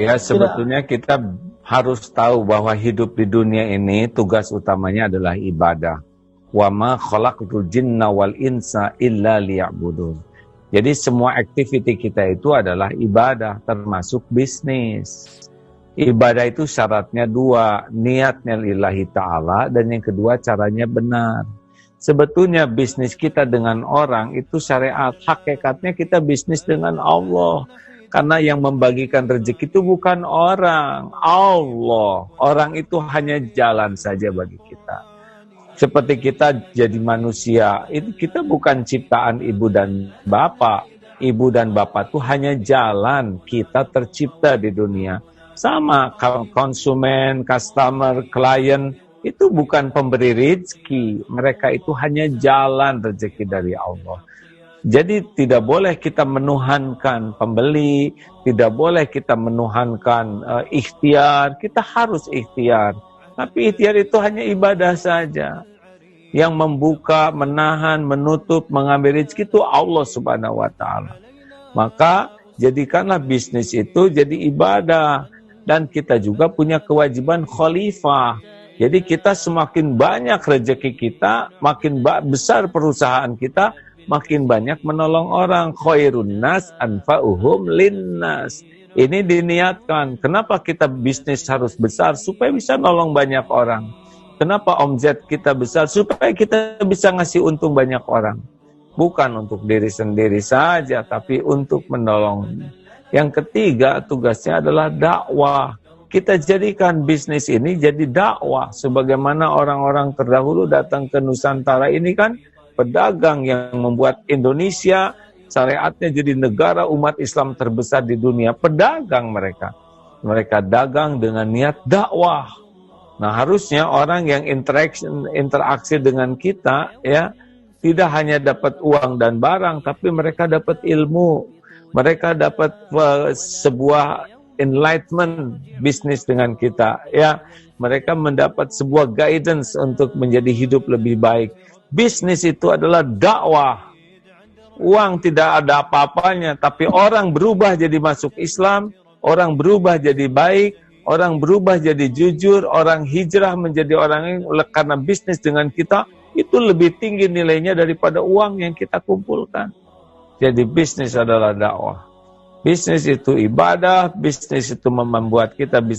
Ya, Tidak. sebetulnya kita harus tahu bahwa hidup di dunia ini tugas utamanya adalah ibadah. Wa ma khalaqtul jinna wal insa illa liya'budun. Jadi semua aktiviti kita itu adalah ibadah, termasuk bisnis. Ibadah itu syaratnya dua, niatnya lillahi ta'ala, dan yang kedua caranya benar. Sebetulnya bisnis kita dengan orang itu syariat, hakikatnya kita bisnis dengan Allah. Karena yang membagikan rezeki itu bukan orang, Allah. Orang itu hanya jalan saja bagi kita. Seperti kita jadi manusia, itu kita bukan ciptaan ibu dan bapak. Ibu dan bapak itu hanya jalan kita tercipta di dunia. Sama konsumen, customer, klien, itu bukan pemberi rezeki. Mereka itu hanya jalan rezeki dari Allah. Jadi tidak boleh kita menuhankan pembeli, tidak boleh kita menuhankan ikhtiar. Kita harus ikhtiar. Tapi ikhtiar itu hanya ibadah saja. Yang membuka, menahan, menutup, mengambil rezeki itu Allah Subhanahu wa Ta'ala. Maka jadikanlah bisnis itu jadi ibadah. Dan kita juga punya kewajiban khalifah. Jadi kita semakin banyak rezeki kita, makin besar perusahaan kita, makin banyak menolong orang. Khairun nas anfa'uhum linnas. Ini diniatkan. Kenapa kita bisnis harus besar? Supaya bisa nolong banyak orang. Kenapa omzet kita besar? Supaya kita bisa ngasih untung banyak orang. Bukan untuk diri sendiri saja, tapi untuk menolong. Yang ketiga, tugasnya adalah dakwah. Kita jadikan bisnis ini jadi dakwah. Sebagaimana orang-orang terdahulu datang ke Nusantara ini kan pedagang yang membuat Indonesia syariatnya jadi negara umat Islam terbesar di dunia. Pedagang mereka. Mereka dagang dengan niat dakwah. Nah, harusnya orang yang interaksi dengan kita ya tidak hanya dapat uang dan barang, tapi mereka dapat ilmu. Mereka dapat sebuah enlightenment bisnis dengan kita. Ya, mereka mendapat sebuah guidance untuk menjadi hidup lebih baik. Bisnis itu adalah dakwah. Uang tidak ada apa-apanya, tapi orang berubah jadi masuk Islam, orang berubah jadi baik, orang berubah jadi jujur, orang hijrah menjadi orang yang karena bisnis dengan kita, itu lebih tinggi nilainya daripada uang yang kita kumpulkan. Jadi bisnis adalah dakwah. Bisnis itu ibadah, bisnis itu membuat kita bisa